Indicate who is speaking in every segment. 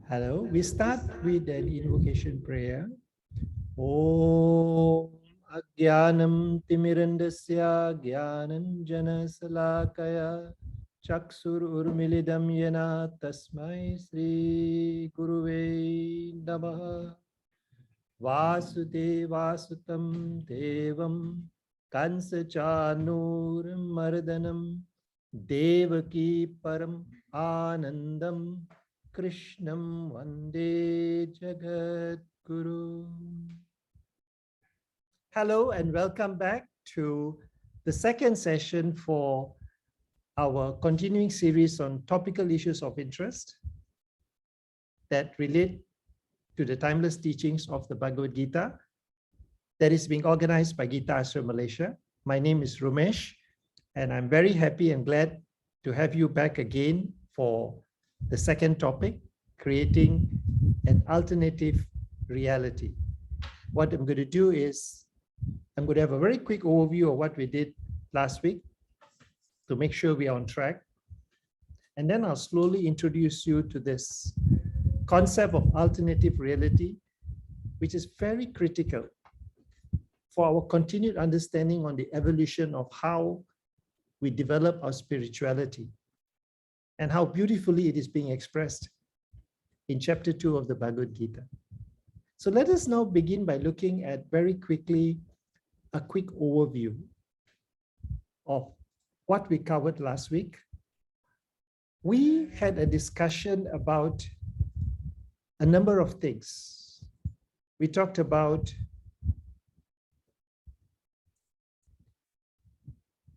Speaker 1: Hello. We start with an invocation prayer. Om Agyanam Timirandasya Gyananjana Salakaya Chaksur Urmilidam Yena Tasmai Sri Guruve Namaha Vasudevasutam Devam Kansa Chanur Mardanam Devaki Param Anandam Krishnam Vande Jagat Guru. Hello and welcome back to the second session for our continuing series on topical issues of interest that relate to the timeless teachings of the Bhagavad Gita that is being organized by Geeta Ashram, Malaysia. My name is Rumesh, and I'm very happy and glad to have you back again for the second topic, creating an alternative reality. What I'm going to do is, I'm going to have a very quick overview of what we did last week to make sure we are on track. And then I'll slowly introduce you to this concept of alternative reality, which is very critical for our continued understanding on the evolution of how we develop our spirituality and how beautifully it is being expressed in chapter 2 of the Bhagavad Gita. So let us now begin by looking at very quickly a quick overview of what we covered last week. We had a discussion about a number of things. We talked about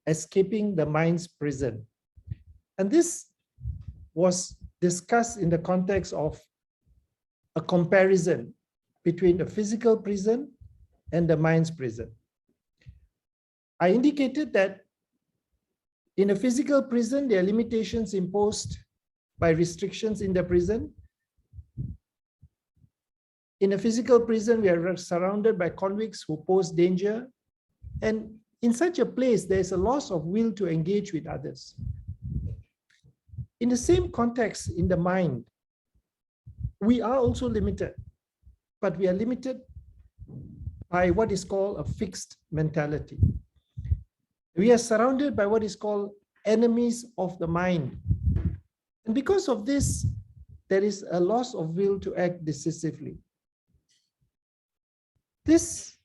Speaker 1: escaping the mind's prison. And this was discussed in the context of a comparison between the physical prison and the mind's prison. I indicated that in a physical prison, there are limitations imposed by restrictions in the prison. In a physical prison, we are surrounded by convicts who pose danger. And in such a place, there is a loss of will to engage with others. In the same context, in the mind, we are also limited, but we are limited by what is called a fixed mentality. We are surrounded by what is called enemies of the mind. And because of this, there is a loss of will to act decisively. This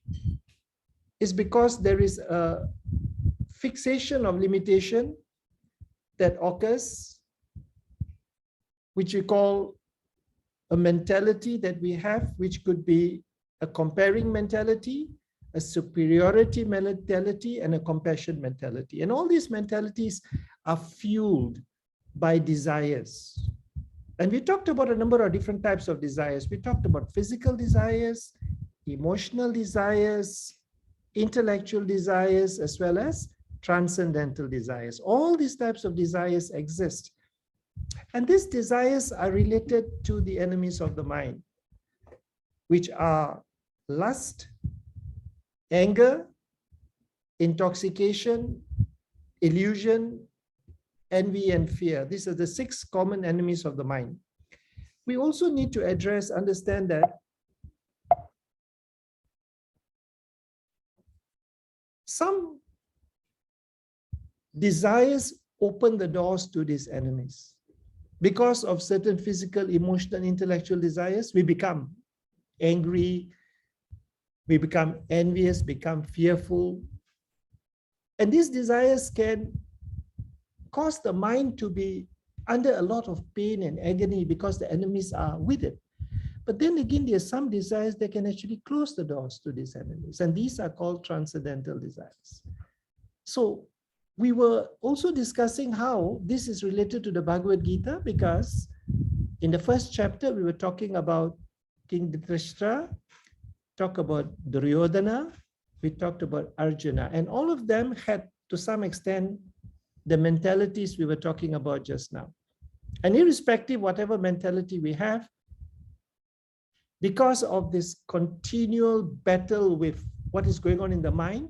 Speaker 1: is because there is a fixation of limitation that occurs, which we call a mentality that we have, which could be a comparing mentality, a superiority mentality, and a compassion mentality. And all these mentalities are fueled by desires. And we talked about a number of different types of desires. We talked about physical desires, emotional desires, intellectual desires, as well as transcendental desires. All these types of desires exist. And these desires are related to the enemies of the mind, which are lust, anger, intoxication, illusion, envy, and fear. These are the 6 common enemies of the mind. We also need to understand that some desires open the doors to these enemies. Because of certain physical, emotional, intellectual desires, we become angry, we become envious, become fearful. And these desires can cause the mind to be under a lot of pain and agony because the enemies are with it. But then again, there are some desires that can actually close the doors to these enemies. And these are called transcendental desires. So we were also discussing how this is related to the Bhagavad Gita, because in the first chapter, we were talking about King Dhritarashtra, talked about Duryodhana, we talked about Arjuna, and all of them had, to some extent, the mentalities we were talking about just now. And irrespective, whatever mentality we have, because of this continual battle with what is going on in the mind,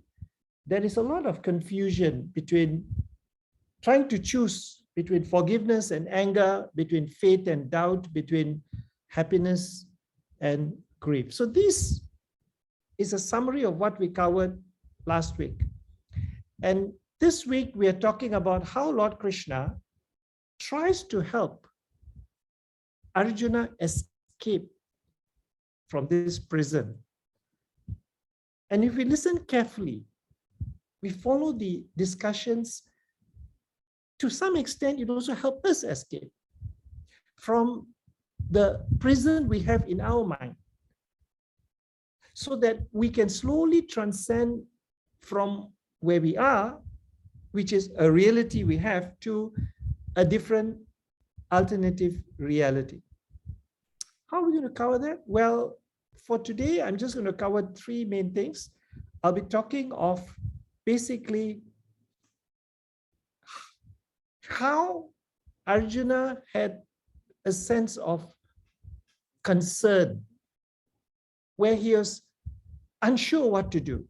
Speaker 1: there is a lot of confusion between trying to choose between forgiveness and anger, between faith and doubt, between happiness, and grief. So this is a summary of what we covered last week. And this week, we are talking about how Lord Krishna tries to help Arjuna escape from this prison. And if we listen carefully, we follow the discussions, to some extent, it also helps us escape from the prison we have in our mind, so that we can slowly transcend from where we are, which is a reality we have, to a different alternative reality. How are we going to cover that? Well, for today, I'm just going to cover three main things. I'll be talking of basically how Arjuna had a sense of concern, where he was unsure what to do.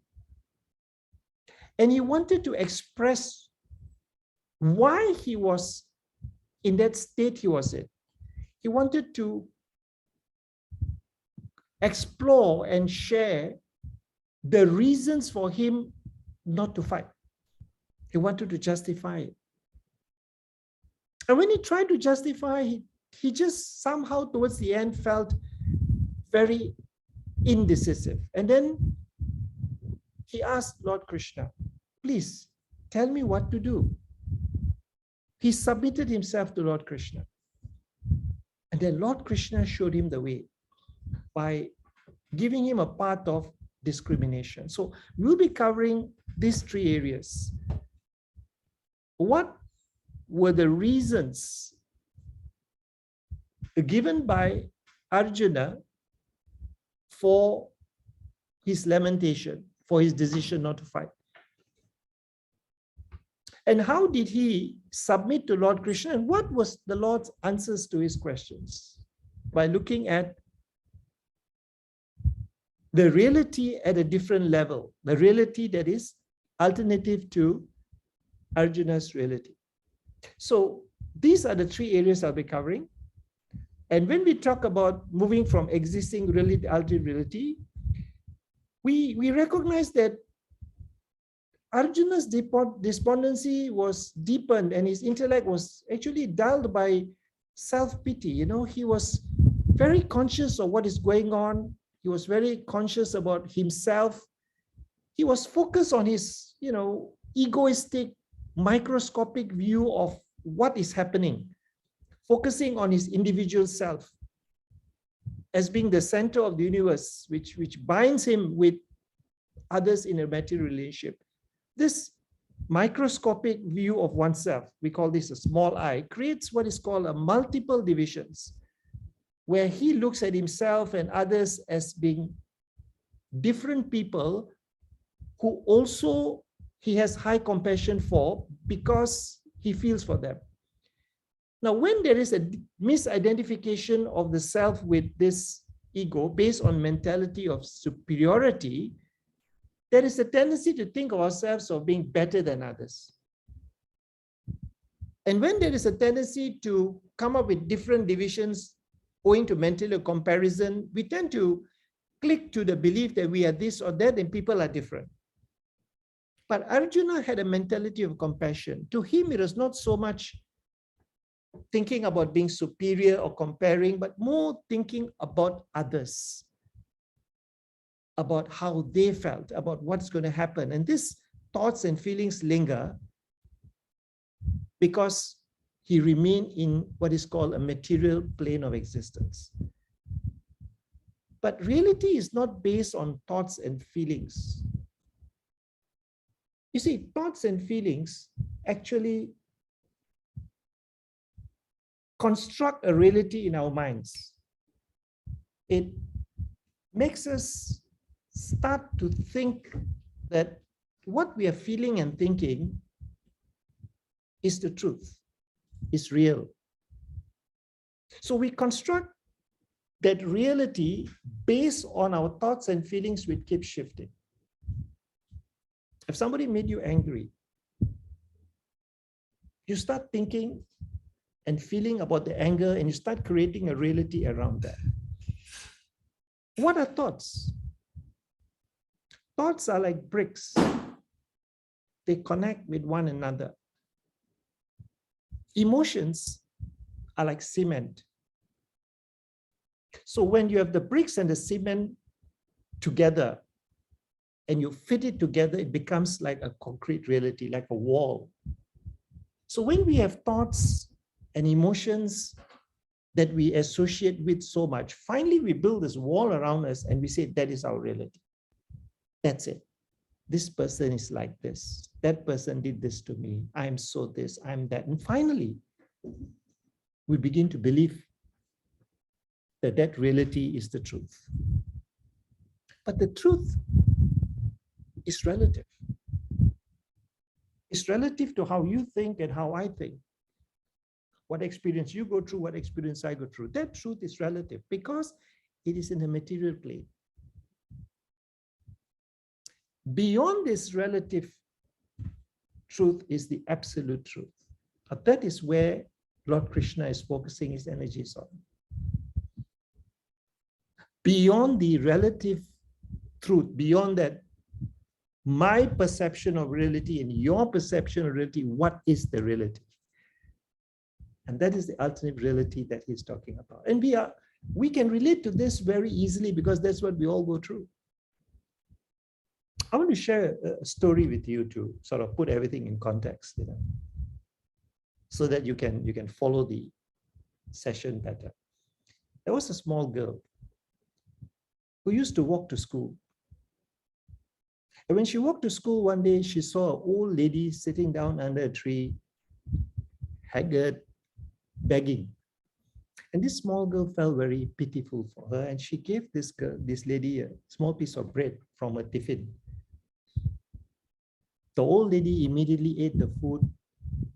Speaker 1: And he wanted to express why he was in that state he was in. He wanted to explore and share the reasons for him not to fight. He wanted to justify it. And when he tried to justify, he just somehow towards the end felt very indecisive. And then he asked Lord Krishna, please tell me what to do. He submitted himself to Lord Krishna. And then Lord Krishna showed him the way by giving him a path of discrimination. So we'll be covering these three areas. What were the reasons given by Arjuna for his lamentation, for his decision not to fight? And how did he submit to Lord Krishna? And what was the Lord's answers to his questions? By looking at the reality at a different level, the reality that is alternative to Arjuna's reality. So these are the three areas I'll be covering. And when we talk about moving from existing reality to alternative reality, we recognize that Arjuna's despondency was deepened and his intellect was actually dulled by self-pity. You know, he was very conscious of what is going on. He was very conscious about himself. He was focused on his, egoistic, microscopic view of what is happening, focusing on his individual self as being the center of the universe, which binds him with others in a material relationship. This microscopic view of oneself, we call this a small I, creates what is called a multiple divisions, where he looks at himself and others as being different people who also he has high compassion for because he feels for them. Now, when there is a misidentification of the self with this ego based on mentality of superiority, there is a tendency to think of ourselves as being better than others. And when there is a tendency to come up with different divisions owing to mental comparison, we tend to click to the belief that we are this or that and people are different. But Arjuna had a mentality of compassion. To him, it was not so much thinking about being superior or comparing, but more thinking about others, about how they felt, about what's going to happen. And these thoughts and feelings linger because he remained in what is called a material plane of existence. But reality is not based on thoughts and feelings. You see, thoughts and feelings actually construct a reality in our minds. It makes us start to think that what we are feeling and thinking is the truth, is real. So we construct that reality based on our thoughts and feelings, which keep shifting. If somebody made you angry, you start thinking and feeling about the anger, and you start creating a reality around that. What are thoughts? Thoughts are like bricks. They connect with one another. Emotions are like cement. So when you have the bricks and the cement together and you fit it together, it becomes like a concrete reality, like a wall. So when we have thoughts and emotions that we associate with so much, finally we build this wall around us and we say, that is our reality. That's it. This person is like this. That person did this to me. I'm so this, I'm that. And finally, we begin to believe that that reality is the truth. But the truth is relative. It's relative to how you think and how I think. What experience you go through, what experience I go through. That truth is relative because it is in the material plane. Beyond this relative truth is the absolute truth. But that is where Lord Krishna is focusing his energies on. Beyond the relative truth, beyond that, my perception of reality and your perception of reality, what is the reality? And that is the ultimate reality that he's talking about. And we can relate to this very easily because that's what we all go through. I want to share a story with you to sort of put everything in context, so that you can follow the session better. There was a small girl who used to walk to school. And when she walked to school one day, she saw an old lady sitting down under a tree, haggard, begging. And this small girl felt very pitiful for her, and she gave this lady a small piece of bread from her tiffin. The old lady immediately ate the food,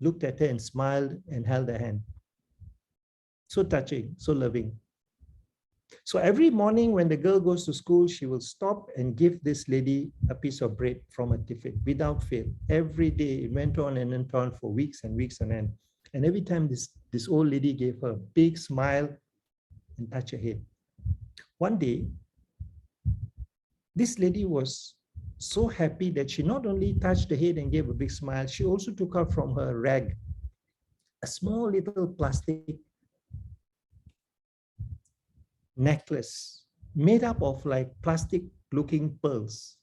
Speaker 1: looked at her and smiled and held her hand. So touching, so loving. So every morning when the girl goes to school, she will stop and give this lady a piece of bread from a tiffin without fail. Every day it went on and went on for weeks and weeks on end. And every time this old lady gave her a big smile and touched her head. One day, this lady was so happy that she not only touched the head and gave a big smile, she also took out from her rag a small little plastic necklace made up of like plastic looking pearls,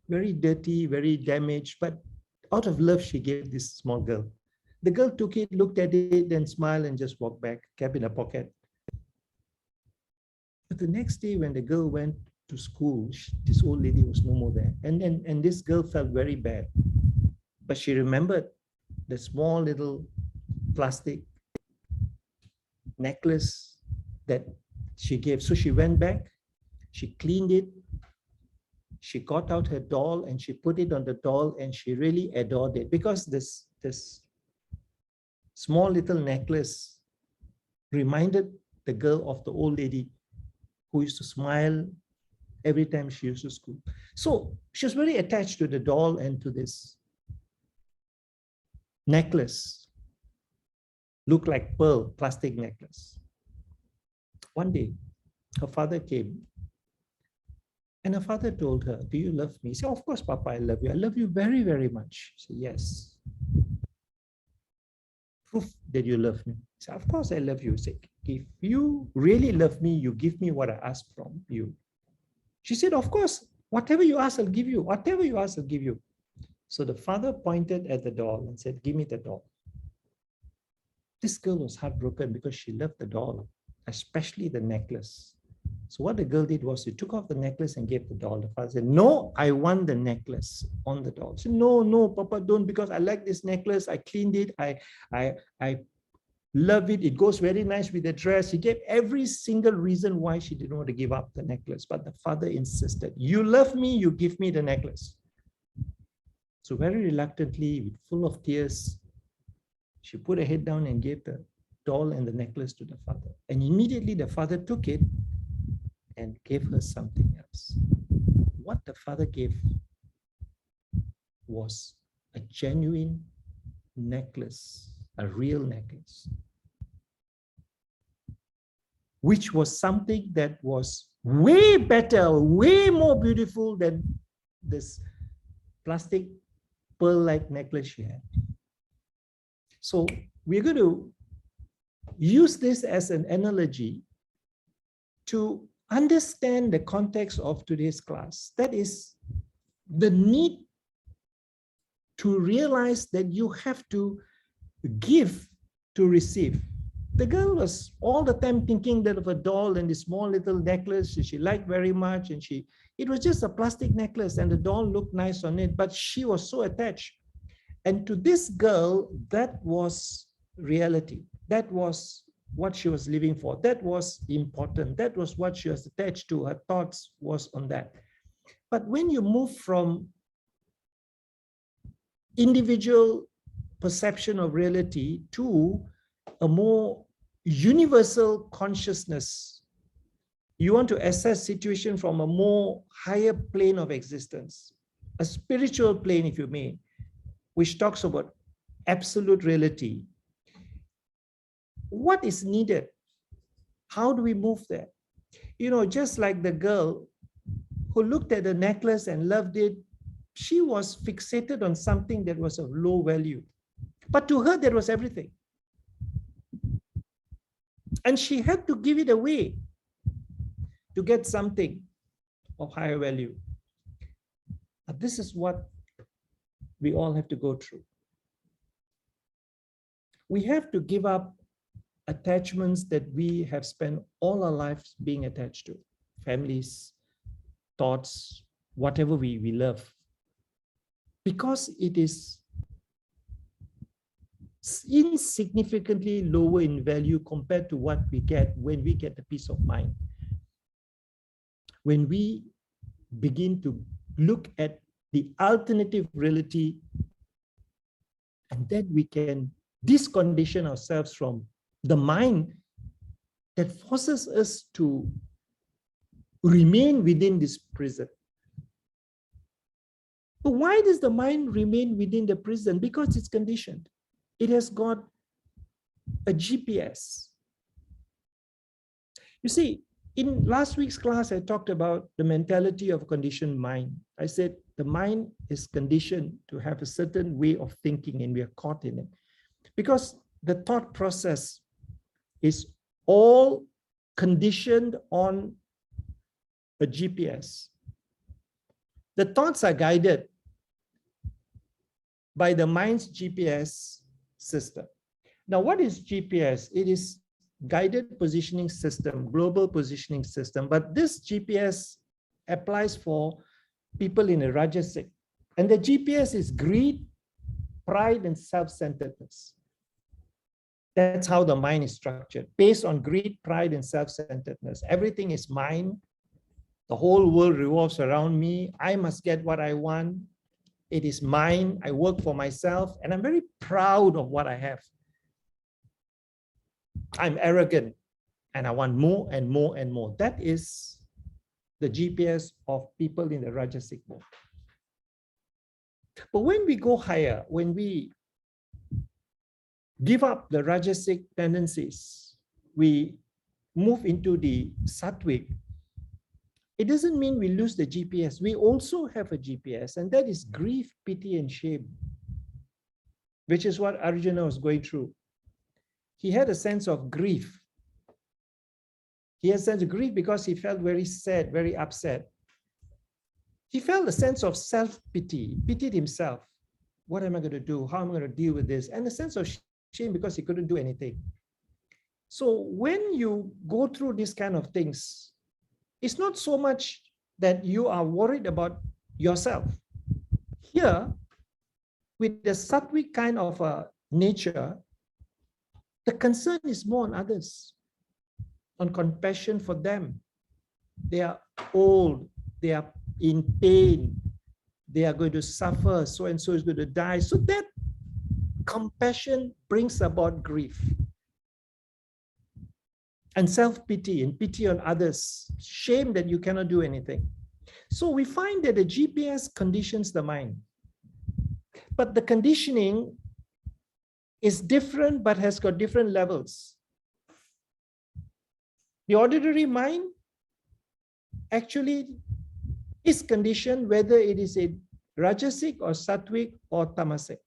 Speaker 1: very dirty, very damaged, but out of love she gave this small girl. The girl took it, looked at it, then smiled and just walked back, kept in her pocket. But the next day when the girl went to school, this old lady was no more there. And this girl felt very bad. But she remembered the small little plastic necklace that she gave. So she went back, she cleaned it, she got out her doll and she put it on the doll and she really adored it because this small little necklace reminded the girl of the old lady who used to smile every time she used to school. So she was very attached to the doll and to this necklace. Looked like pearl, plastic necklace. One day, her father came and her father told her, "Do you love me?" She said, "Of course, Papa, I love you. I love you very, very much." She said, "Yes." "Proof that you love me." She said, "Of course I love you." She said, "If you really love me, you give me what I ask from you." She said, "Of course, whatever you ask, I'll give you. Whatever you ask, I'll give you." So the father pointed at the doll and said, "Give me the doll." This girl was heartbroken because she loved the doll, especially the necklace. So what the girl did was she took off the necklace and gave the doll. The father said, "No, I want the necklace on the doll." She said, "No, no, Papa, don't, because I like this necklace. I cleaned it. I love it. It goes very nice with the dress." He gave every single reason why she didn't want to give up the necklace. But the father insisted, "You love me, you give me the necklace." So very reluctantly, full of tears, she put her head down and gave the doll and the necklace to the father. And immediately the father took it and gave her something else. What the father gave was a genuine necklace, a real necklace. which was something that was way better, way more beautiful than this plastic pearl-like necklace she had. So we're going to use this as an analogy to understand the context of today's class. That is the need to realize that you have to give to receive. The girl was all the time thinking that of a doll and this small little necklace she liked very much, and it was just a plastic necklace and the doll looked nice on it, but she was so attached. And to this girl, that was reality. That was what she was living for. That was important. That was what she was attached to. Her thoughts was on that. But when you move from individual perception of reality to a more universal consciousness, you want to assess situation from a more higher plane of existence, a spiritual plane, if you may, which talks about absolute reality. What is needed? How do we move there? Just like the girl who looked at the necklace and loved it, she was fixated on something that was of low value. But to her, that was everything. And she had to give it away to get something of higher value. But this is what we all have to go through. We have to give up attachments that we have spent all our lives being attached to. Families, thoughts, whatever we love. Because it is insignificantly lower in value compared to what we get when we get the peace of mind. When we begin to look at the alternative reality, and then we can discondition ourselves from the mind that forces us to remain within this prison. But why does the mind remain within the prison? Because it's conditioned. It has got a GPS. You see, in last week's class, I talked about the mentality of a conditioned mind. I said the mind is conditioned to have a certain way of thinking, and we are caught in it. Because the thought process is all conditioned on a GPS. The thoughts are guided by the mind's GPS system. Now, what is GPS? It is guided positioning system, global positioning system. But this GPS applies for people in a Rajasic. And the GPS is greed, pride, and self-centeredness. That's how the mind is structured, based on greed, pride, and self-centeredness. Everything is mine. The whole world revolves around me. I must get what I want. It is mine. I work for myself, and I'm very proud of what I have. I'm arrogant, and I want more and more and more. That is the GPS of people in the Rajasic mode. But when we go higher, when we give up the Rajasic tendencies, we move into the Sattvic, it doesn't mean we lose the GPS. We also have a GPS, and that is grief, pity, and shame, which is what Arjuna was going through. He had a sense of grief. He had a sense of grief because he felt very sad, very upset. He felt a sense of self-pity, pitied himself. What am I going to do? How am I going to deal with this? And a sense of shame because he couldn't do anything. So when you go through these kind of things, it's not so much that you are worried about yourself. Here, with the Sattvic kind of a nature, the concern is more on others, on compassion for them. They are old, they are in pain, they are going to suffer, so and so is going to die. So that compassion brings about grief. And self-pity and pity on others, shame that you cannot do anything. So we find that the GPS conditions the mind. But the conditioning is different, but has got different levels. The ordinary mind actually is conditioned whether it is a rajasic or sattvic or tamasic.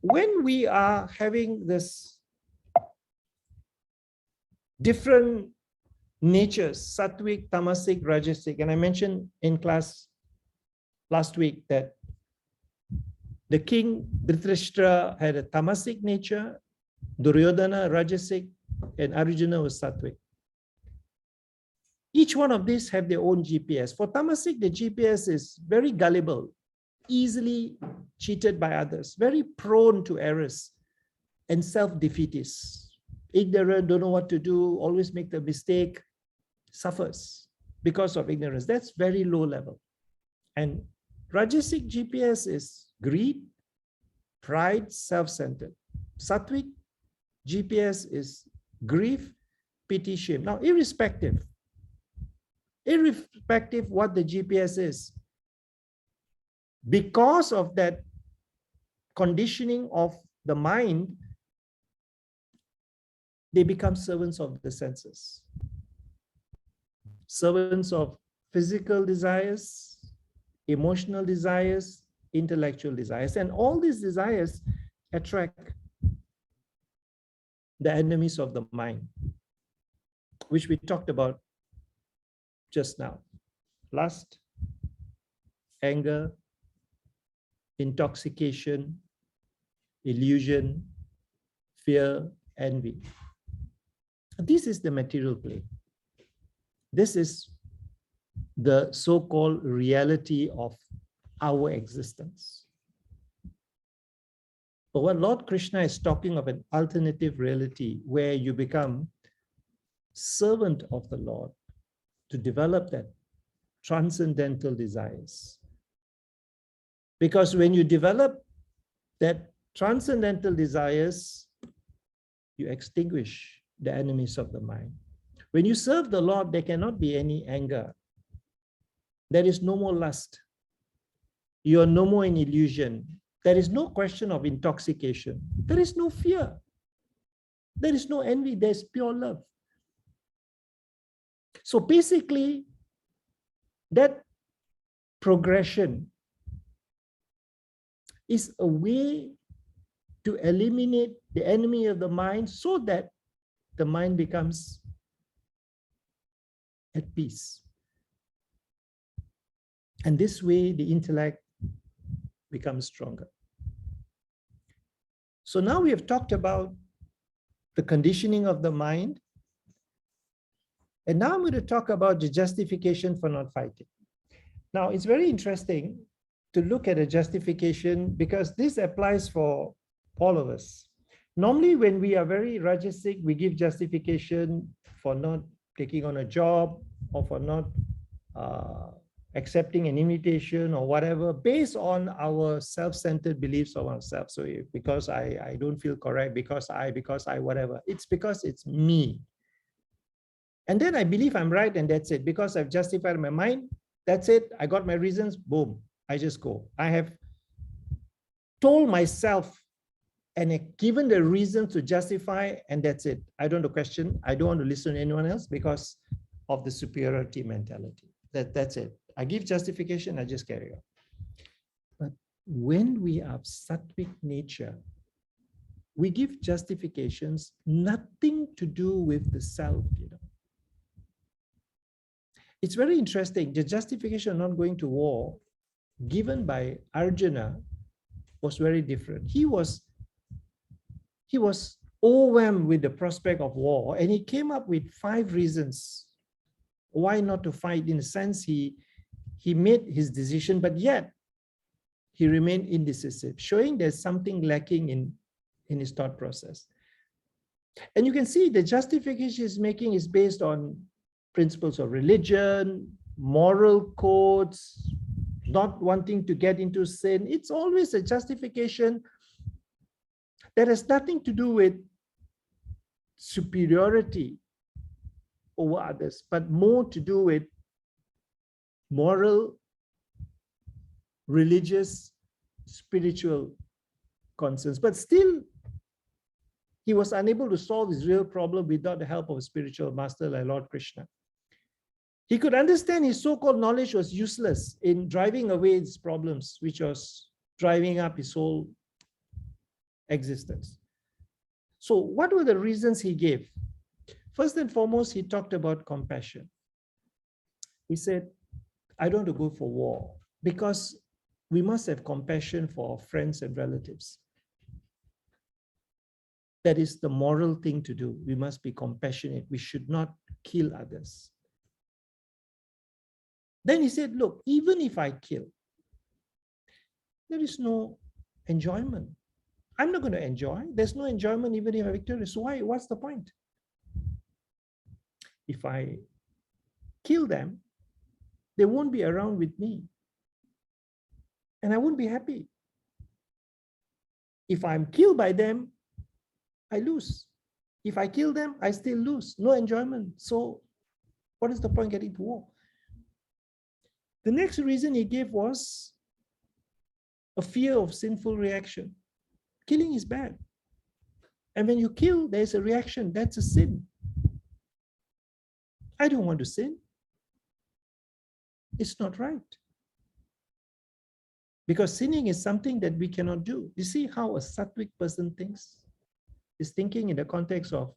Speaker 1: When we are having this different natures, sattvic, tamasic, rajasic, and I mentioned in class last week that the king Dhritarashtra had a tamasic nature, Duryodhana rajasic, and Arjuna was sattvic. Each one of these have their own GPS. For tamasic, the GPS is very gullible, easily cheated by others, very prone to errors, and self-defeatist. Ignorant, don't know what to do, always make the mistake, suffers because of ignorance. That's very low level. And rajasic GPS is greed, pride, self-centered. Sattvic GPS is grief, pity, shame. Now, irrespective what the GPS is, because of that conditioning of the mind, they become servants of the senses. Servants of physical desires, emotional desires, intellectual desires. And all these desires attract the enemies of the mind, which we talked about just now. Lust, anger, intoxication, illusion, fear, envy. This is the material plane. This is the so-called reality of our existence. But what Lord Krishna is talking of, an alternative reality where you become servant of the Lord to develop that transcendental desires. Because when you develop that transcendental desires, you extinguish the enemies of the mind. When you serve the Lord, there cannot be any anger. There is no more lust. You are no more in illusion. There is no question of intoxication. There is no fear. There is no envy. There's pure love. So basically, that progression is a way to eliminate the enemy of the mind so that the mind becomes at peace. And this way, the intellect becomes stronger. So now we have talked about the conditioning of the mind. And now I'm going to talk about the justification for not fighting. Now, it's very interesting to look at a justification because this applies for all of us. Normally, when we are very rajasic, we give justification for not taking on a job or for not accepting an invitation or whatever, based on our self-centered beliefs of ourselves. So because I don't feel correct, because I, whatever, it's because it's me. And then I believe I'm right and that's it. Because I've justified my mind, that's it. I got my reasons, boom, I just go. I have told myself and given the reasons to justify, and that's it. I don't want to question. I don't want to listen to anyone else because of the superiority mentality. That's it. I give justification, I just carry on. But when we have sattvic nature, we give justifications nothing to do with the self, It's very interesting. The justification of not going to war given by Arjuna was very different. He was overwhelmed with the prospect of war, and he came up with 5 reasons why not to fight. In a sense, he made his decision, but yet he remained indecisive, showing there's something lacking in his thought process. And you can see the justification he's making is based on principles of religion, moral codes, not wanting to get into sin. It's always a justification that has nothing to do with superiority over others, but more to do with moral, religious, spiritual concerns. But still, he was unable to solve his real problem without the help of a spiritual master like Lord Krishna. He could understand his so-called knowledge was useless in driving away his problems, which was driving up his whole existence. So what were the reasons he gave? First and foremost, he talked about compassion. He said, I don't want to go for war because we must have compassion for our friends and relatives. That is the moral thing to do. We must be compassionate. We should not kill others. Then he said, look, even if I kill, there is no enjoyment. I'm not going to enjoy. There's no enjoyment even if I'm victorious. So why? What's the point? If I kill them, they won't be around with me. And I won't be happy. If I'm killed by them, I lose. If I kill them, I still lose. No enjoyment. So what is the point getting to war? The next reason he gave was a fear of sinful reaction. Killing is bad. And when you kill, there's a reaction. That's a sin. I don't want to sin. It's not right. Because sinning is something that we cannot do. You see how a sattvic person thinks? Is thinking in the context of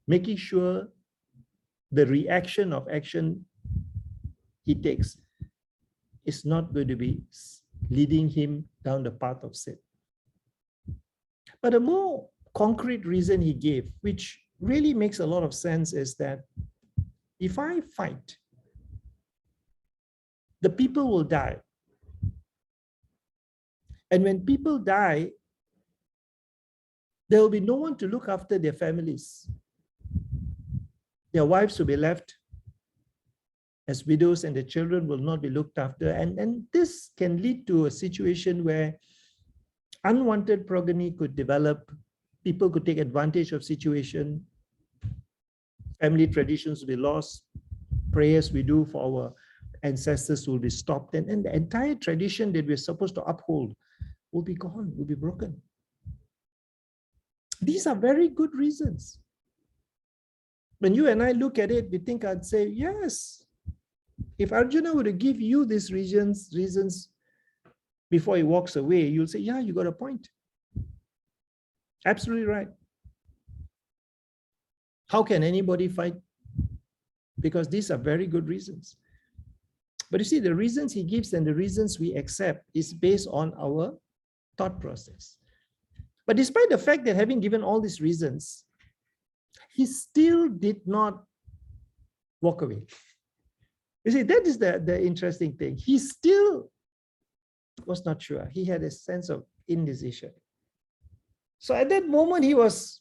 Speaker 1: making sure the reaction of action he takes is not going to be leading him down the path of sin. But a more concrete reason he gave, which really makes a lot of sense, is that if I fight, the people will die. And when people die, there will be no one to look after their families. Their wives will be left as widows and the children will not be looked after. And this can lead to a situation where unwanted progeny could develop, people could take advantage of situation, family traditions will be lost, prayers we do for our ancestors will be stopped, and the entire tradition that we're supposed to uphold will be gone, will be broken. These are very good reasons. When you and I look at it, we think I'd say, yes. If Arjuna were to give you these reasons before he walks away, you'll say, yeah, you got a point. Absolutely right. How can anybody fight? Because these are very good reasons. But you see, the reasons he gives and the reasons we accept is based on our thought process. But despite the fact that having given all these reasons, he still did not walk away. You see, that is the interesting thing. He still was not sure. He had a sense of indecision. So at that moment, he was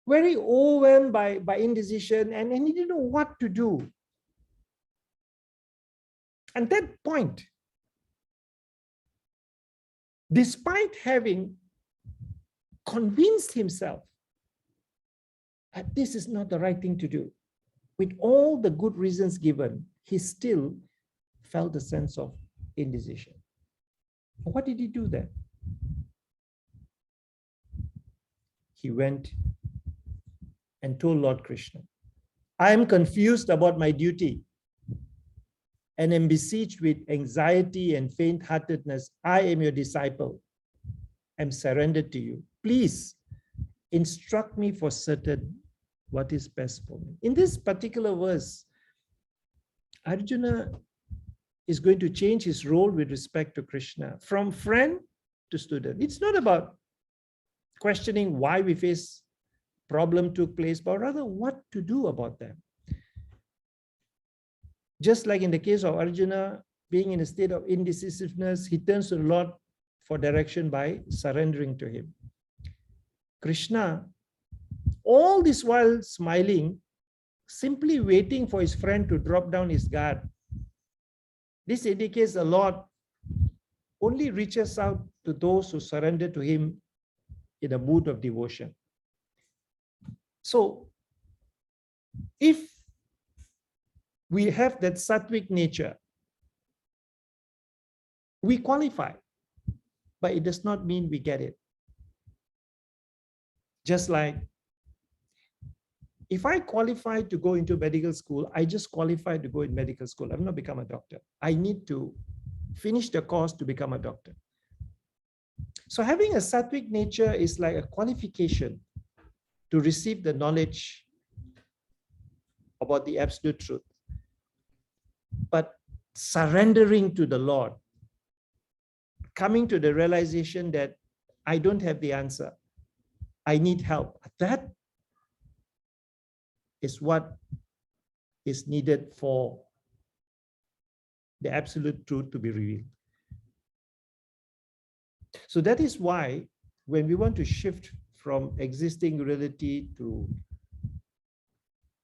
Speaker 1: very overwhelmed by indecision and he didn't know what to do. At that point, despite having convinced himself that this is not the right thing to do, with all the good reasons given, he still felt a sense of indecision. What did he do then? He went and told Lord Krishna, I am confused about my duty and am besieged with anxiety and faint-heartedness. I am your disciple. I am surrendered to you. Please instruct me for certain what is best for me. In this particular verse, Arjuna is going to change his role with respect to Krishna from friend to student. It's not about questioning why we face problem took place, but rather what to do about them. Just like in the case of Arjuna, being in a state of indecisiveness, he turns to the Lord for direction by surrendering to him. Krishna, all this while smiling, simply waiting for his friend to drop down his guard. This indicates the Lord only reaches out to those who surrender to him in a mood of devotion. So, if we have that sattvic nature, we qualify, but it does not mean we get it. Just like if I qualify to go into medical school, I just qualify to go in medical school. I've not become a doctor. I need to finish the course to become a doctor. So having a sattvic nature is like a qualification to receive the knowledge about the absolute truth. But surrendering to the Lord, coming to the realization that I don't have the answer, I need help. That is what is needed for the absolute truth to be revealed. So that is why when we want to shift from existing reality to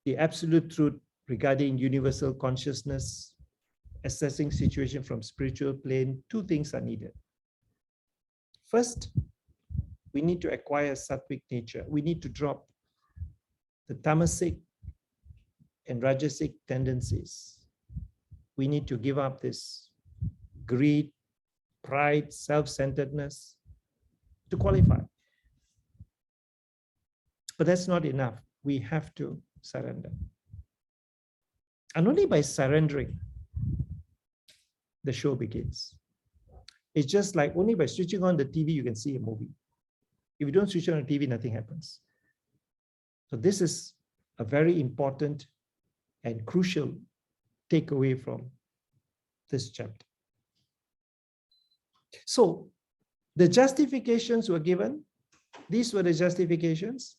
Speaker 1: the absolute truth regarding universal consciousness, assessing situation from spiritual plane, two things are needed. First, we need to acquire sattvic nature. We need to drop the tamasic and rajasic tendencies. We need to give up this greed, pride, self-centeredness to qualify. But that's not enough. We have to surrender. And only by surrendering, the show begins. It's just like only by switching on the TV, you can see a movie. If you don't switch on the TV, nothing happens. So this is a very important and crucial takeaway from this chapter. So the justifications were given. These were the justifications.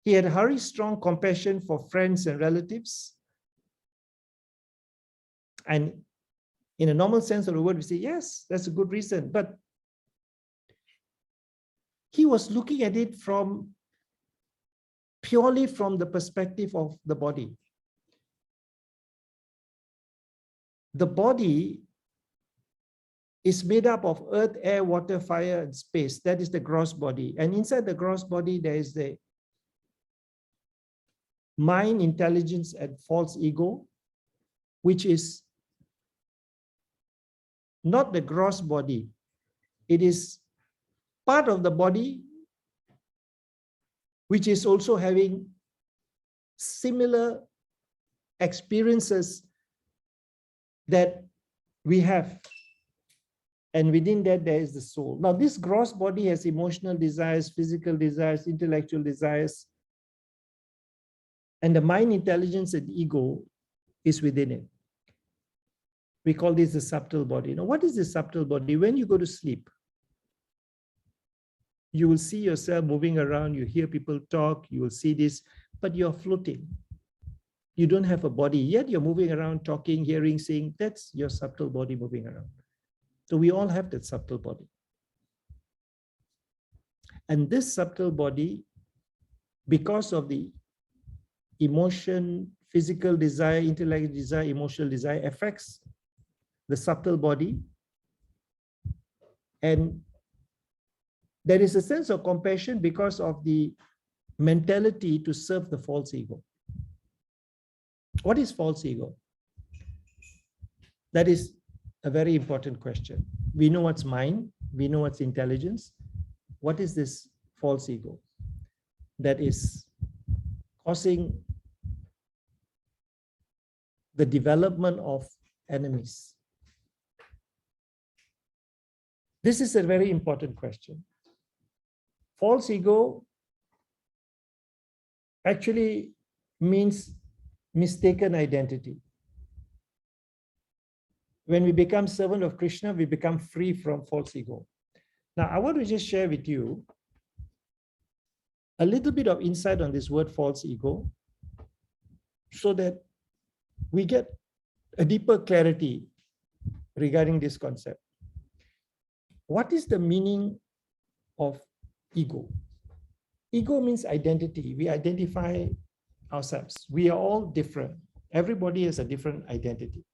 Speaker 1: He had very strong compassion for friends and relatives. And in a normal sense of the word, we say, yes, that's a good reason. But he was looking at it purely from the perspective of the body. The body is made up of earth, air, water, fire, and space. That is the gross body. And inside the gross body, there is the mind, intelligence, and false ego, which is not the gross body. It is part of the body which is also having similar experiences that we have. And within that, there is the soul. Now, this gross body has emotional desires, physical desires, intellectual desires. And the mind, intelligence, and ego is within it. We call this the subtle body. Now, what is the subtle body? When you go to sleep, you will see yourself moving around, you hear people talk, you will see this, but you're floating. You don't have a body, yet you're moving around, talking, hearing, seeing. That's your subtle body moving around. So we all have that subtle body. And this subtle body, because of the emotion, physical desire, intellectual desire, emotional desire, affects the subtle body. And there is a sense of compassion because of the mentality to serve the false ego. What is false ego? That is a very important question. We know what's mind, we know what's intelligence. What is this false ego that is causing the development of enemies? This is a very important question. False ego actually means mistaken identity. When we become servant of Krishna, we become free from false ego. Now, I want to just share with you a little bit of insight on this word false ego so that we get a deeper clarity regarding this concept. What is the meaning of ego? Ego means identity. We identify ourselves. We are all different. Everybody has a different identity.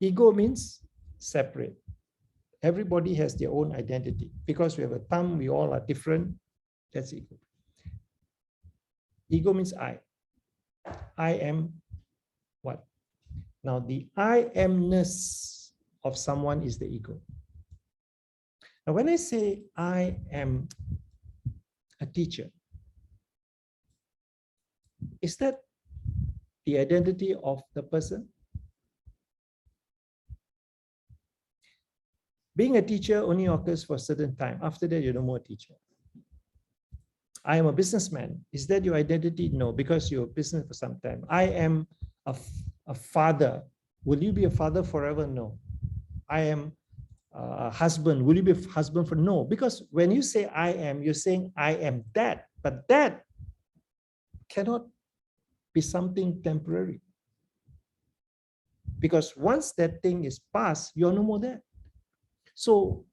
Speaker 1: Ego means separate. Everybody has their own identity. Because we have a thumb, we all are different. That's ego. Ego means I. I am what? Now, the I amness of someone is the ego. Now, when I say I am, a teacher. Is that the identity of the person? Being a teacher only occurs for a certain time. After that, you're no more a teacher. I am a businessman. Is that your identity? No, because you're a business for some time. I am a father. Will you be a father forever? No. I am a husband. Will you be a husband for? No, because when you say I am, you're saying I am that, but that cannot be something temporary. Because once that thing is past, you're no more there. So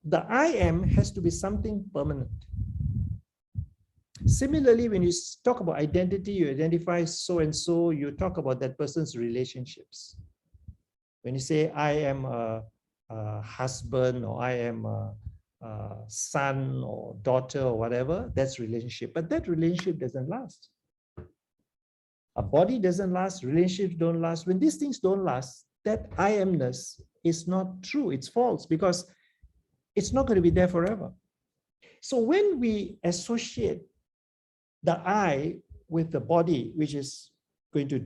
Speaker 1: the I am has to be something permanent. Similarly, when you talk about identity, you identify so and so, you talk about that person's relationships. When you say I am a husband, or I am a son or daughter or whatever, that's relationship. But that relationship doesn't last. A body doesn't last, relationships don't last. When these things don't last, that I amness is not true, it's false, because it's not going to be there forever. So when we associate the I with the body, which is going to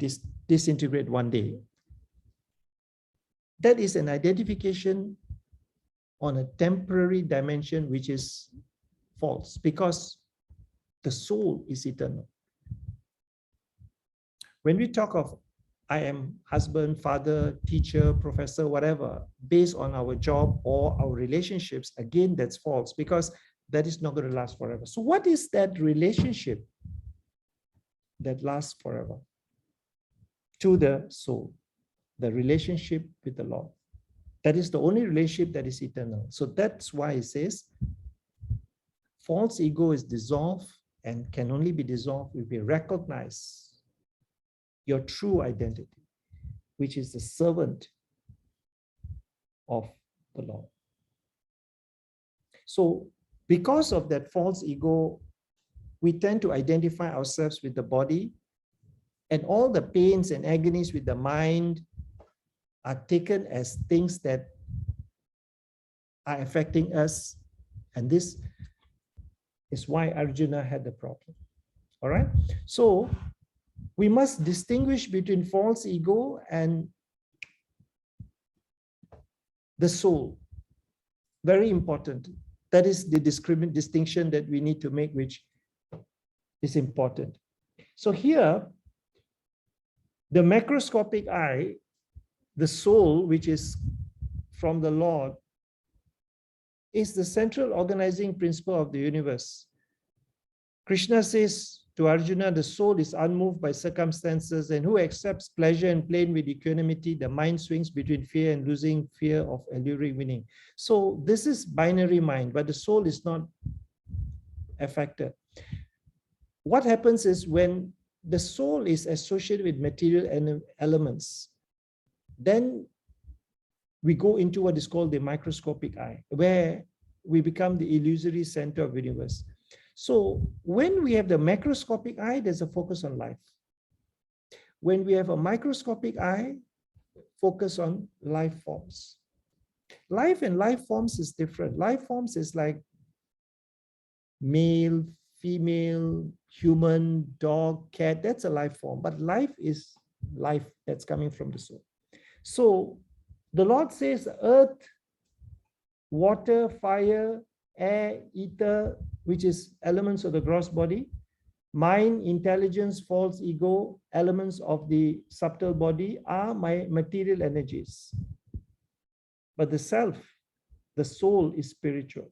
Speaker 1: disintegrate one day, that is an identification on a temporary dimension, which is false, because the soul is eternal. When we talk of I am husband, father, teacher, professor, whatever, based on our job or our relationships, again, that's false, because that is not going to last forever. So what is that relationship that lasts forever? To the soul, the relationship with the Lord. That is the only relationship that is eternal. So that's why it says, false ego is dissolved and can only be dissolved if we recognize your true identity, which is the servant of the Lord. So because of that false ego, we tend to identify ourselves with the body, and all the pains and agonies with the mind are taken as things that are affecting us. And this is why Arjuna had the problem. All right. So we must distinguish between false ego and the soul. Very important. That is the distinction that we need to make, which is important. So here, the macroscopic I, the soul, which is from the Lord, is the central organizing principle of the universe. Krishna says to Arjuna, the soul is unmoved by circumstances, and who accepts pleasure and pain with equanimity, the mind swings between fear and losing, fear of alluring winning. So this is binary mind, but the soul is not affected. What happens is when the soul is associated with material elements, then we go into what is called the microscopic I, where we become the illusory center of the universe. So when we have the macroscopic I, there's a focus on life. When we have a microscopic I, focus on life forms. Life and life forms is different. Life forms is like male, female, human, dog, cat, that's a life form. But life is life that's coming from the soul. So the Lord says earth, water, fire, air, ether, which is elements of the gross body, mind, intelligence, false ego, elements of the subtle body are my material energies. But the self, the soul is spiritual.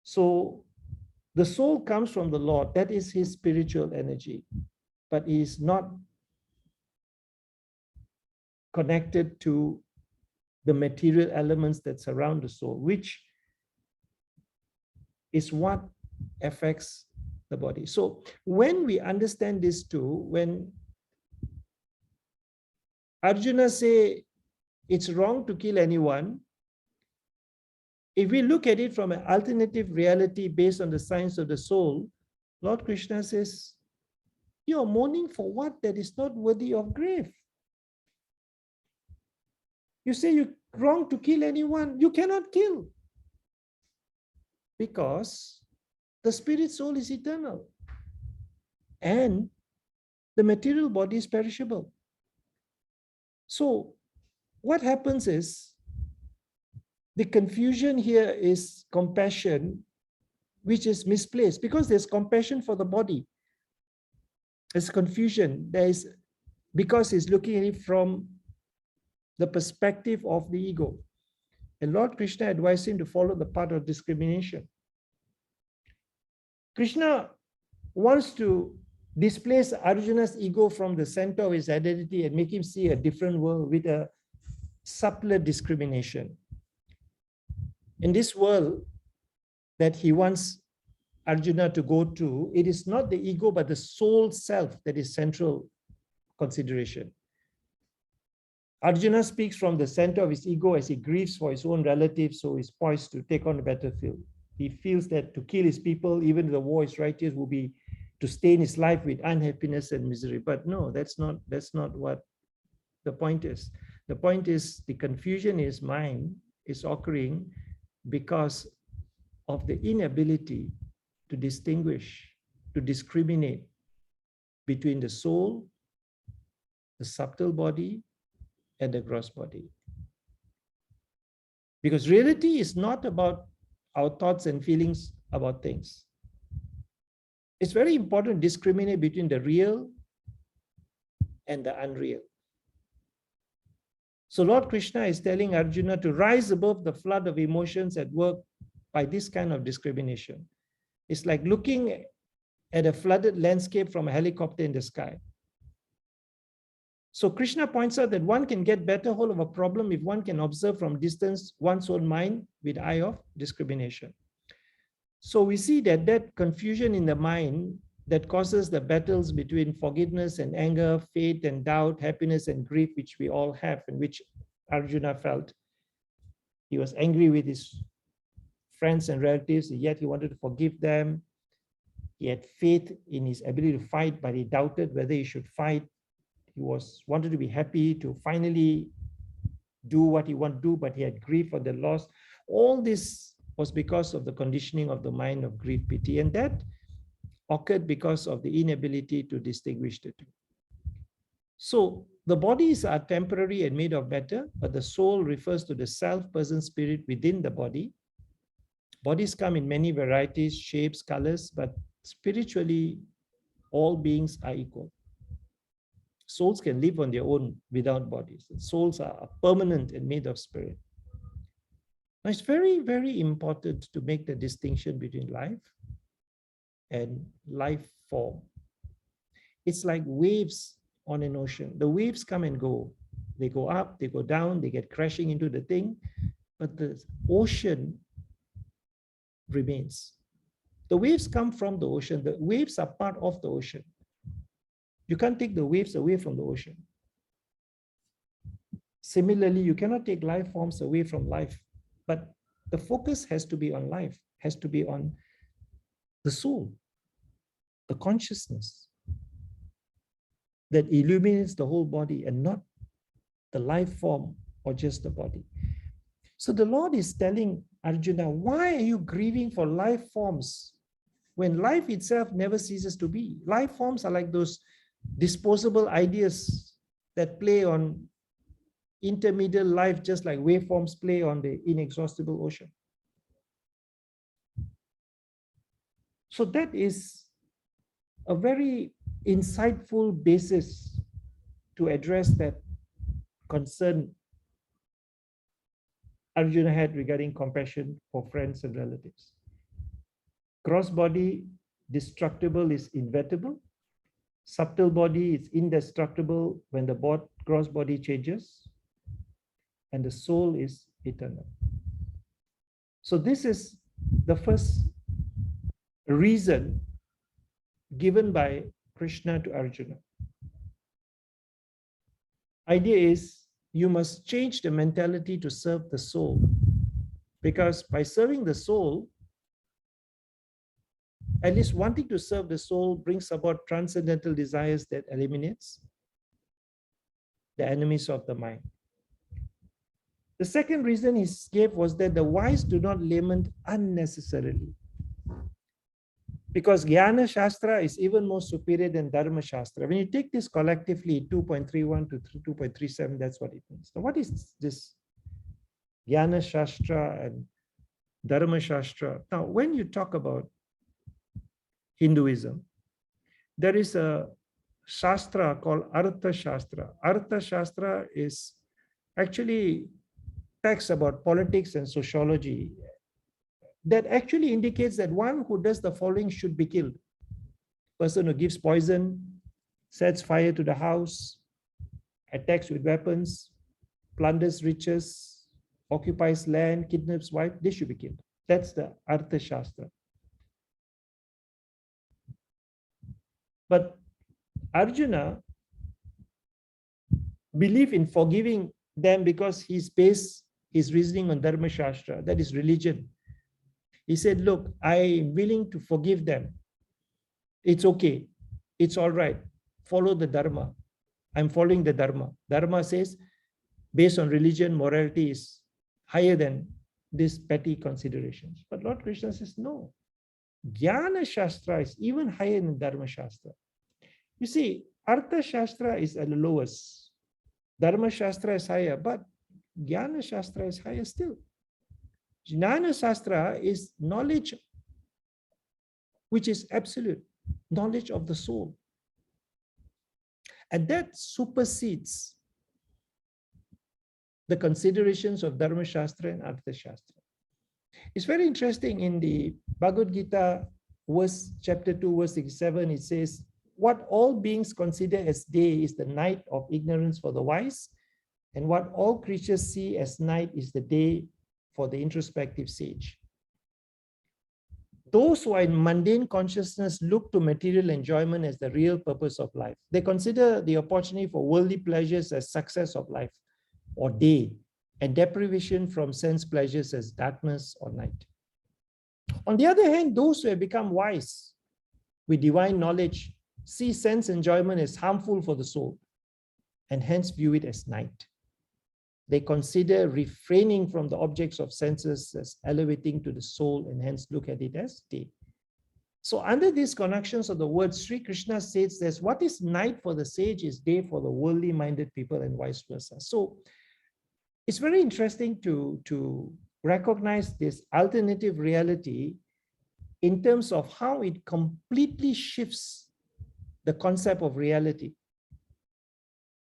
Speaker 1: So the soul comes from the Lord, that is his spiritual energy, but he is not connected to the material elements that surround the soul, which is what affects the body. So when we understand this too, when Arjuna say it's wrong to kill anyone, if we look at it from an alternative reality based on the science of the soul, Lord Krishna says, you're mourning for what that is not worthy of grave. You say you're wrong to kill anyone, you cannot kill. Because the spirit soul is eternal. And the material body is perishable. So what happens is, the confusion here is compassion, which is misplaced, because there's compassion for the body. There's confusion. There is, because he's looking at it from the perspective of the ego. And Lord Krishna advised him to follow the path of discrimination. Krishna wants to displace Arjuna's ego from the center of his identity and make him see a different world with a subtler discrimination. In this world that he wants Arjuna to go to, it is not the ego but the soul self that is central consideration. Arjuna speaks from the center of his ego as he grieves for his own relatives, so he's poised to take on the battlefield. He feels that to kill his people, even if the war is righteous, will be to stain his life with unhappiness and misery. But no, that's not what the point is. The point is, the confusion in his mind is occurring because of the inability to distinguish, to discriminate between the soul, the subtle body, and the gross body. Because reality is not about our thoughts and feelings about things. It's very important to discriminate between the real and the unreal. So Lord Krishna is telling Arjuna to rise above the flood of emotions at work by this kind of discrimination. It's like looking at a flooded landscape from a helicopter in the sky. So Krishna points out that one can get better hold of a problem if one can observe from distance one's own mind with eye of discrimination. So we see that confusion in the mind that causes the battles between forgiveness and anger, faith and doubt, happiness and grief, which we all have and which Arjuna felt. He was angry with his friends and relatives, yet he wanted to forgive them. He had faith in his ability to fight, but he doubted whether he should fight. He wanted to be happy to finally do what he wanted to do, but he had grief for the loss. All this was because of the conditioning of the mind of greed, pity, and that occurred because of the inability to distinguish the two. So the bodies are temporary and made of matter, but the soul refers to the self, person, spirit within the body. Bodies come in many varieties, shapes, colors, but spiritually, all beings are equal. Souls can live on their own without bodies. Souls are permanent and made of spirit. Now, it's very, very important to make the distinction between life and life form. It's like waves on an ocean. The waves come and go. They go up, they go down, they get crashing into the thing, but the ocean remains. The waves come from the ocean. The waves are part of the ocean. You can't take the waves away from the ocean. Similarly, you cannot take life forms away from life, but the focus has to be on life, has to be on the soul, the consciousness that illuminates the whole body and not the life form or just the body. So the Lord is telling Arjuna, why are you grieving for life forms when life itself never ceases to be? Life forms are like those disposable ideas that play on intermediate life, just like waveforms play on the inexhaustible ocean. So that is a very insightful basis to address that concern Arjuna had regarding compassion for friends and relatives. Gross body, destructible, is inevitable. Subtle body is indestructible when the gross body changes. And the soul is eternal. So this is the first reason given by Krishna to Arjuna. Idea is you must change the mentality to serve the soul, because by serving the soul, at least wanting to serve the soul brings about transcendental desires that eliminates the enemies of the mind. The second reason he gave was that the wise do not lament unnecessarily. Because Jnana Shastra is even more superior than Dharma Shastra. When you take this collectively, 2.31 to 2.37, that's what it means. Now, what is this Jnana Shastra and Dharma Shastra? Now, when you talk about Hinduism, there is a Shastra called Artha Shastra. Artha Shastra is actually text about politics and sociology that actually indicates that one who does the following should be killed. Person who gives poison, sets fire to the house, attacks with weapons, plunders riches, occupies land, kidnaps wife, they should be killed. That's the Artha Shastra. But Arjuna believed in forgiving them because he's based his reasoning on Dharma Shastra, that is religion. He said, look, I'm willing to forgive them. It's okay. It's all right. Follow the Dharma. I'm following the Dharma. Dharma says, based on religion, morality is higher than these petty considerations. But Lord Krishna says, no. Jnana Shastra is even higher than Dharma Shastra. You see, Artha Shastra is at the lowest. Dharma Shastra is higher, but Jnana Shastra is higher still. Jnana Shastra is knowledge which is absolute, knowledge of the soul. And that supersedes the considerations of Dharma Shastra and Artha Shastra. It's very interesting in the Bhagavad Gita, chapter 2, verse 67, it says, what all beings consider as day is the night of ignorance for the wise, and what all creatures see as night is the day for the introspective sage. Those who are in mundane consciousness look to material enjoyment as the real purpose of life. They consider the opportunity for worldly pleasures as success of life or day, and deprivation from sense pleasures as darkness or night. On the other hand, those who have become wise with divine knowledge see sense enjoyment as harmful for the soul and hence view it as night. They consider refraining from the objects of senses as elevating to the soul and hence look at it as day. So under these connections of the words, Sri Krishna says that what is night for the sage is day for the worldly minded people and vice versa. So it's very interesting to recognize this alternative reality in terms of how it completely shifts the concept of reality.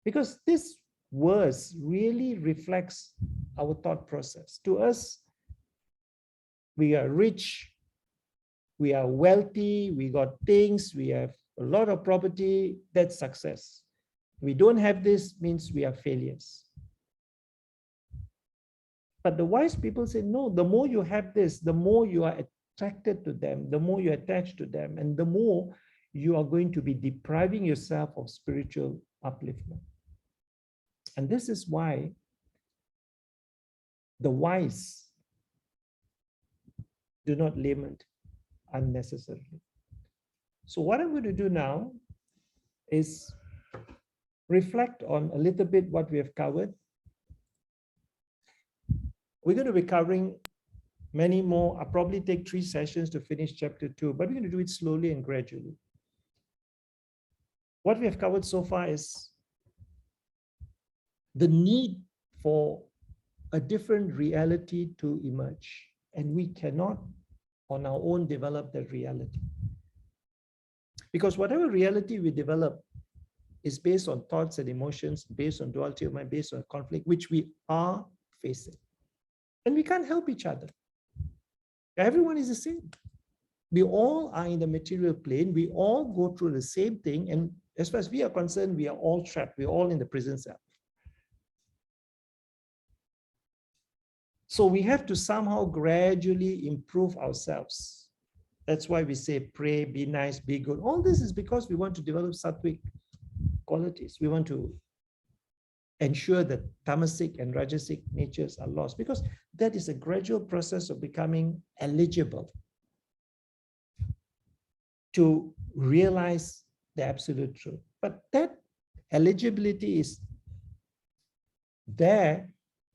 Speaker 1: Because this verse really reflects our thought process. To us, we are rich, we are wealthy, we got things, we have a lot of property, that's success. We don't have this means we are failures. But the wise people say, no, the more you have this, the more you are attracted to them, the more you attach to them, and the more you are going to be depriving yourself of spiritual upliftment. And this is why the wise do not lament unnecessarily. So what I'm going to do now is reflect on a little bit what we have covered. We're going to be covering many more. I'll probably take 3 sessions to finish chapter 2, but we're going to do it slowly and gradually. What we have covered so far is the need for a different reality to emerge, and we cannot on our own develop that reality. Because whatever reality we develop is based on thoughts and emotions, based on duality of mind, based on conflict, which we are facing. And we can't help each other. Everyone is the same. We all are in the material plane. We all go through the same thing. And as far as we are concerned, we are all trapped. We're all in the prison cell. So we have to somehow gradually improve ourselves. That's why we say pray, be nice, be good. All this is because we want to develop sattvic qualities. We want to ensure that tamasic and rajasic natures are lost, because that is a gradual process of becoming eligible to realize the absolute truth. But that eligibility is there,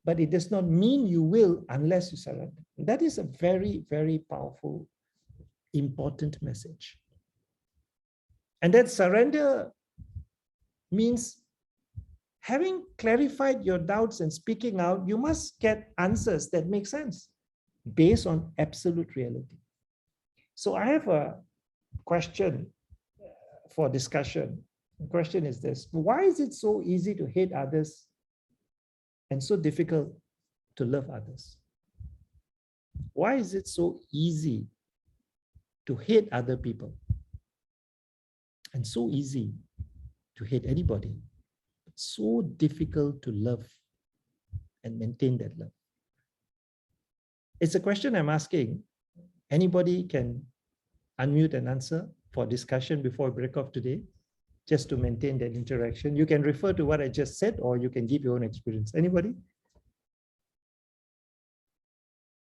Speaker 1: but it does not mean you will unless you surrender. That is a very, very powerful important message. And that surrender means having clarified your doubts and speaking out, you must get answers that make sense based on absolute reality. So I have a question for discussion. The question is this: why is it so easy to hate others and so difficult to love others? Why is it so easy to hate other people and so easy to hate anybody, but so difficult to love and maintain that love? It's a question I'm asking. Anybody can unmute and answer for discussion before we break off today, just to maintain that interaction. You can refer to what I just said, or you can give your own experience. Anybody?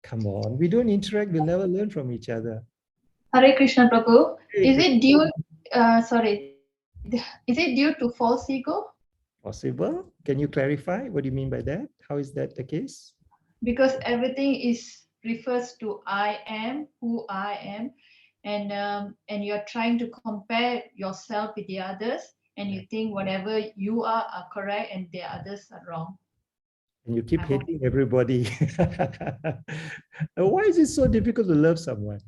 Speaker 1: Come on, we don't interact, we'll never learn from each other.
Speaker 2: Hare Krishna Prabhu.
Speaker 1: Hey,
Speaker 2: Is it due, is it due to false ego?
Speaker 1: possible? Can you clarify? What do you mean by that? How is that the case?
Speaker 2: Because everything is refers to I am, who I am, and you're trying to compare yourself with the others, and you think whatever you are correct and the others are wrong.
Speaker 1: And you keep hating everybody. Why is it so difficult to love someone?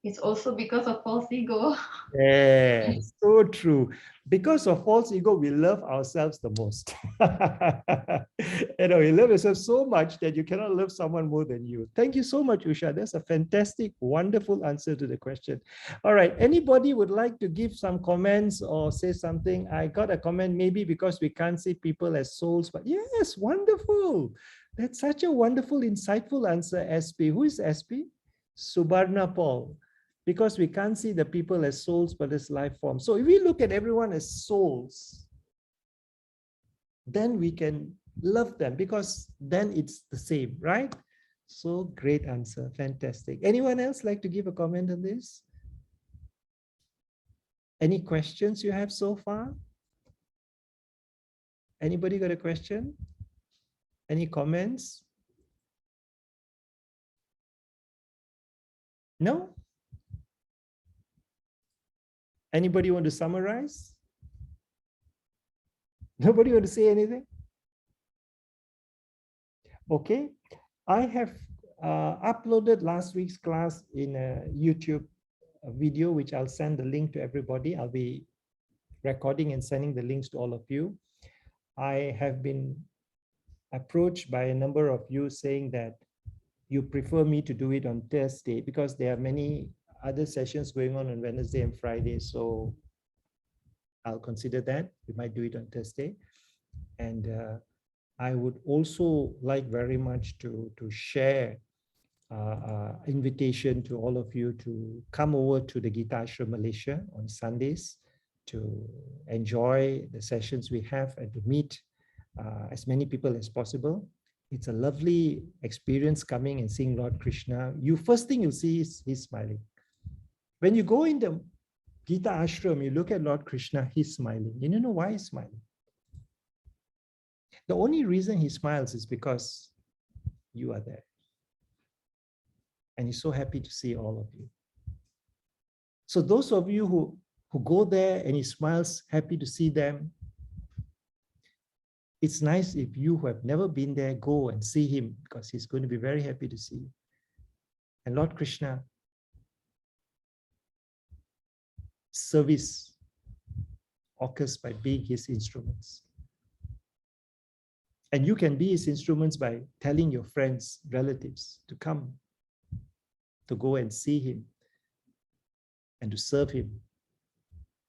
Speaker 2: It's also because of false ego.
Speaker 1: Yes, so true. Because of false ego, we love ourselves the most. We love ourselves so much that you cannot love someone more than you. Thank you so much, Usha. That's a fantastic, wonderful answer to the question. All right, anybody would like to give some comments or say something? I got a comment, maybe because we can't see people as souls, but yes, wonderful. That's such a wonderful, insightful answer, SP. Who is SP? Subarna Paul. Because we can't see the people as souls, but as life forms. So if we look at everyone as souls, then we can love them, because then it's the same, right? So great answer, fantastic. Anyone else like to give a comment on this? Any questions you have so far? Anybody got a question? Any comments? No? Anybody want to summarize? Nobody want to say anything? Okay, I have uploaded last week's class in a YouTube video, which I'll send the link to everybody. I'll be recording and sending the links to all of you. I have been approached by a number of you saying that you prefer me to do it on Thursday because there are many other sessions going on Wednesday and Friday. So I'll consider that. We might do it on Thursday. And I would also like very much to share invitation to all of you to come over to the Geeta Ashram Malaysia on Sundays to enjoy the sessions we have and to meet as many people as possible. It's a lovely experience coming and seeing Lord Krishna. First thing you see is he's smiling. When you go in the Geeta Ashram, you look at Lord Krishna, he's smiling. You don't know why he's smiling. The only reason he smiles is because you are there. And he's so happy to see all of you. So those of you who go there and he smiles, happy to see them, it's nice if you who have never been there, go and see him, because he's going to be very happy to see you. And Lord Krishna, service occurs by being his instruments. And you can be his instruments by telling your friends, relatives to come, to go and see him and to serve him.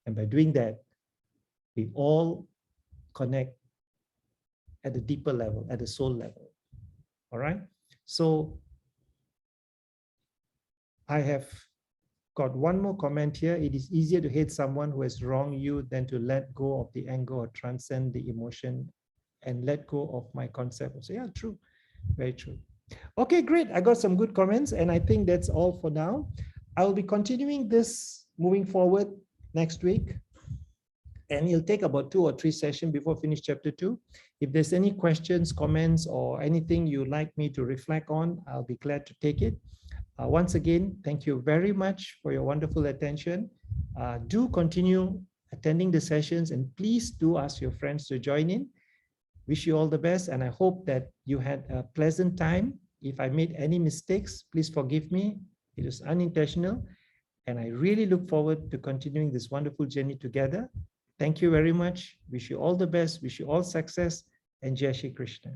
Speaker 1: And by doing that, we all connect at a deeper level, at a soul level. All right? So I have got one more comment here. It is easier to hate someone who has wronged you than to let go of the anger or transcend the emotion and let go of my concept. So yeah, true. Very true. Okay, great. I got some good comments, and I think that's all for now. I will be continuing this moving forward next week. And it'll take about 2 or 3 sessions before finish chapter 2. If there's any questions, comments, or anything you'd like me to reflect on, I'll be glad to take it. Once again, thank you very much for your wonderful attention. Do continue attending the sessions, and please do ask your friends to join in. Wish you all the best, and I hope that you had a pleasant time. If I made any mistakes, please forgive me. It was unintentional, and I really look forward to continuing this wonderful journey together. Thank you very much. Wish you all the best. Wish you all success, and Jai Shri Krishna.